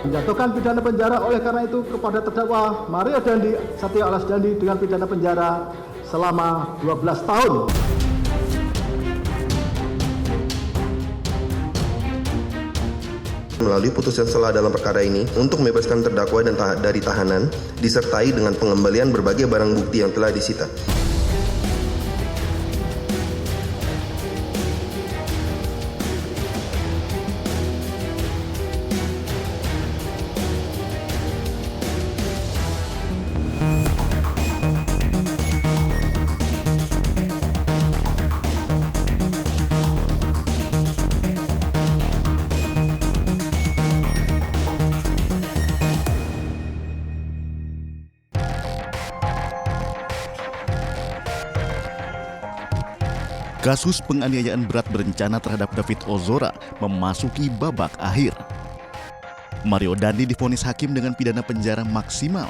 menjatuhkan pidana penjara oleh karena itu kepada terdakwa Mario Dandi Satrio alias Dandi dengan pidana penjara selama 12 tahun. Melalui putusan sela dalam perkara ini untuk membebaskan terdakwa dan dari tahanan disertai dengan pengembalian berbagai barang bukti yang telah disita. Kasus penganiayaan berat berencana terhadap David Ozora memasuki babak akhir. Mario Dandi divonis hakim dengan pidana penjara maksimal.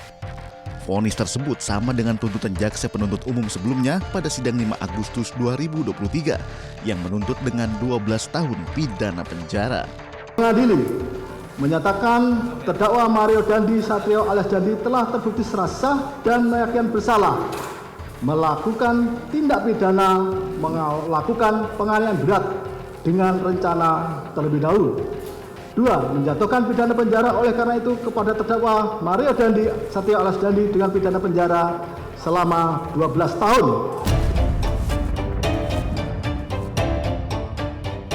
Vonis tersebut sama dengan tuntutan jaksa penuntut umum sebelumnya pada sidang 5 Agustus 2023 yang menuntut dengan 12 tahun pidana penjara. Mengadili menyatakan terdakwa Mario Dandi Satrio alias Dandi telah terbukti secara sah dan meyakinkan bersalah melakukan tindak pidana melakukan penganiayaan berat dengan rencana terlebih dahulu. 2. Menjatuhkan pidana penjara oleh karena itu kepada terdakwa Mario Dandi Satrio alias Dandi dengan pidana penjara selama 12 tahun.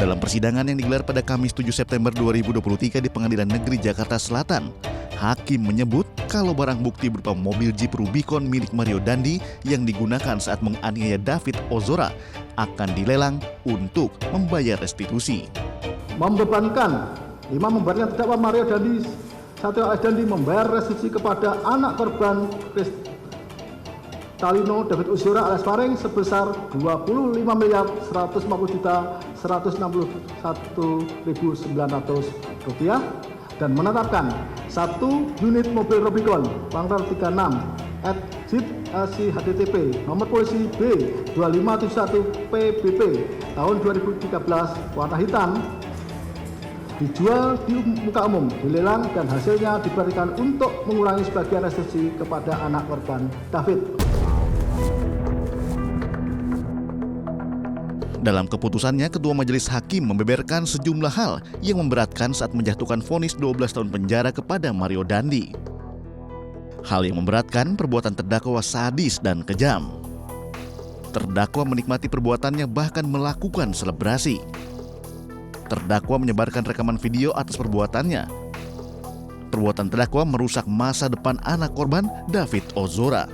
Dalam persidangan yang digelar pada Kamis 7 September 2023 di Pengadilan Negeri Jakarta Selatan, hakim menyebut kalau barang bukti berupa mobil Jeep Rubicon milik Mario Dandi yang digunakan saat menganiaya David Ozora akan dilelang untuk membayar restitusi. Membebankan terdakwa Mario Dandi Satrio alias Dandi membayar restitusi kepada anak korban Talino David Ozora alias Faring sebesar Rp25.161.900 dan menetapkan 1 unit mobil Rubicon pangkat 36 Jeep LC HDTP nomor polisi B2571 PBP tahun 2013 warna hitam dijual di muka umum, dilelang dan hasilnya diberikan untuk mengurangi sebagian restitusi kepada anak korban David. Dalam keputusannya, Ketua Majelis Hakim membeberkan sejumlah hal yang memberatkan saat menjatuhkan vonis 12 tahun penjara kepada Mario Dandi. Hal yang memberatkan perbuatan terdakwa sadis dan kejam. Terdakwa menikmati perbuatannya bahkan melakukan selebrasi. Terdakwa menyebarkan rekaman video atas perbuatannya. Perbuatan terdakwa merusak masa depan anak korban David Ozora.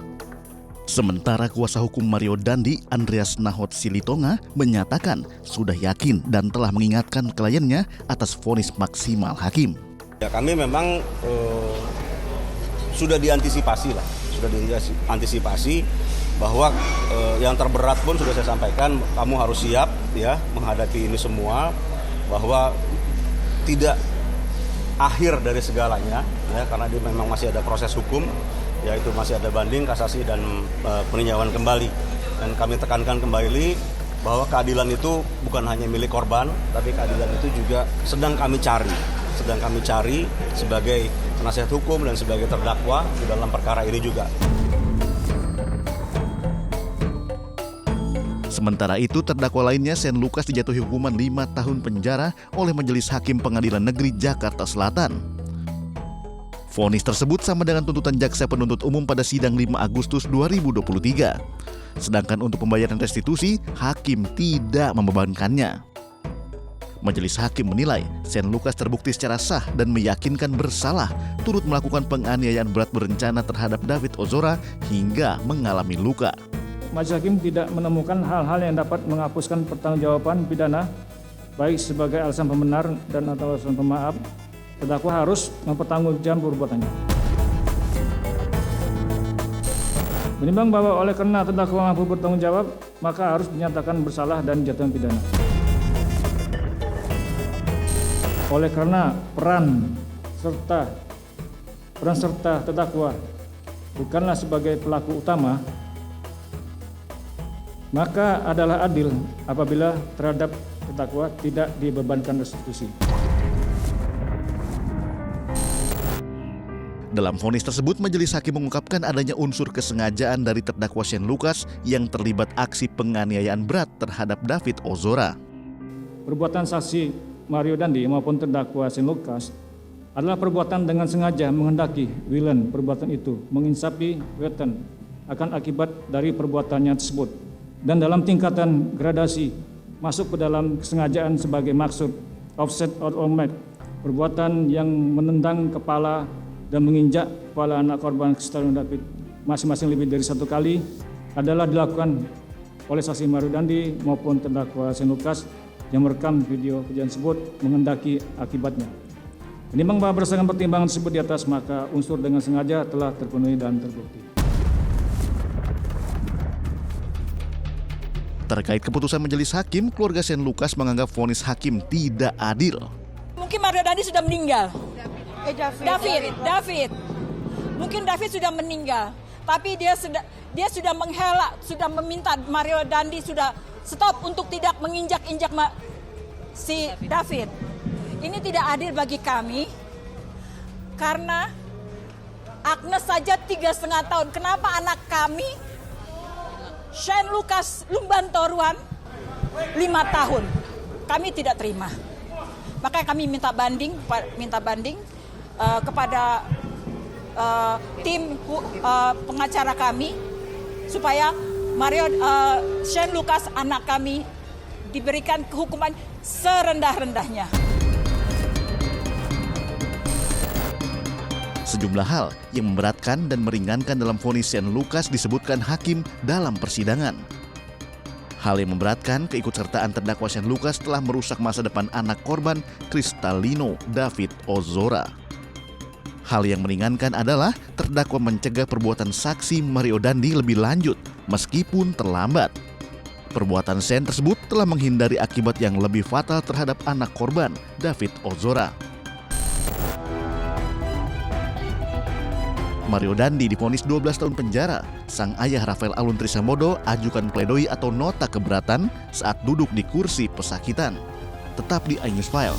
Sementara kuasa hukum Mario Dandi, Andreas Nahot Silitonga, menyatakan sudah yakin dan telah mengingatkan kliennya atas vonis maksimal hakim. Ya, kami memang sudah diantisipasi bahwa yang terberat pun sudah saya sampaikan, kamu harus siap ya menghadapi ini semua, bahwa tidak akhir dari segalanya ya, karena dia memang masih ada proses hukum, yaitu masih ada banding, kasasi, dan peninjauan kembali. Dan kami tekankan kembali bahwa keadilan itu bukan hanya milik korban, tapi keadilan itu juga sedang kami cari sebagai penasihat hukum dan sebagai terdakwa di dalam perkara ini juga. Sementara itu, terdakwa lainnya, Shane Lucas, dijatuhi hukuman 5 tahun penjara oleh Majelis Hakim Pengadilan Negeri Jakarta Selatan. Vonis tersebut sama dengan tuntutan jaksa penuntut umum pada sidang 5 Agustus 2023. Sedangkan untuk pembayaran restitusi, hakim tidak membebankannya. Majelis Hakim menilai Shane Lucas terbukti secara sah dan meyakinkan bersalah turut melakukan penganiayaan berat berencana terhadap David Ozora hingga mengalami luka. Majelis Hakim tidak menemukan hal-hal yang dapat menghapuskan pertanggungjawaban pidana, baik sebagai alasan pembenar dan atau alasan pemaaf. Terdakwa harus mempertanggungjawabkan perbuatannya. Menimbang bahwa oleh karena terdakwa mampu bertanggung jawab, maka harus dinyatakan bersalah dan jatuhkan pidana. Oleh karena peran serta terdakwa bukanlah sebagai pelaku utama, maka adalah adil apabila terhadap terdakwa tidak dibebankan restitusi. Dalam vonis tersebut, majelis hakim mengungkapkan adanya unsur kesengajaan dari terdakwa Shane Lucas yang terlibat aksi penganiayaan berat terhadap David Ozora. Perbuatan saksi Mario Dandi maupun terdakwa Shane Lucas adalah perbuatan dengan sengaja menghendaki Willen perbuatan itu menginsapi Wetten akan akibat dari perbuatannya tersebut. Dan dalam tingkatan gradasi masuk ke dalam kesengajaan sebagai maksud offset or omit, perbuatan yang menendang kepala dan menginjak kepala anak korban Kristalino David masing-masing lebih dari satu kali adalah dilakukan oleh saksi Mario Dandi maupun terdakwa Shane Lucas yang merekam video kejadian tersebut menghendaki akibatnya. Menimbang bahwa berdasarkan pertimbangan tersebut di atas, maka unsur dengan sengaja telah terpenuhi dan terbukti. Terkait keputusan majelis hakim, keluarga Shane Lucas menganggap vonis hakim tidak adil. Mungkin Mario Dandi sudah meninggal. David. Mungkin David sudah meninggal, tapi dia sudah menghela, sudah meminta Mario Dandi sudah stop untuk tidak menginjak-injak si David. Ini tidak adil bagi kami karena Agnes saja 3,5 tahun. Kenapa anak kami Shane Lucas Lumbantoruan 5 tahun? Kami tidak terima. Makanya kami minta banding kepada tim pengacara kami supaya Shane Lucas anak kami diberikan hukuman serendah-rendahnya. Sejumlah hal yang memberatkan dan meringankan dalam vonis Shane Lucas disebutkan hakim dalam persidangan. Hal yang memberatkan, keikutsertaan terdakwa Shane Lucas telah merusak masa depan anak korban Kristalino David Ozora. Hal yang meringankan adalah terdakwa mencegah perbuatan saksi Mario Dandi lebih lanjut meskipun terlambat. Perbuatan Shane tersebut telah menghindari akibat yang lebih fatal terhadap anak korban David Ozora. Mario Dandi divonis 12 tahun penjara. Sang ayah Rafael Alun Trisambodo ajukan pledoi atau nota keberatan saat duduk di kursi pesakitan. Tetap di iNews File.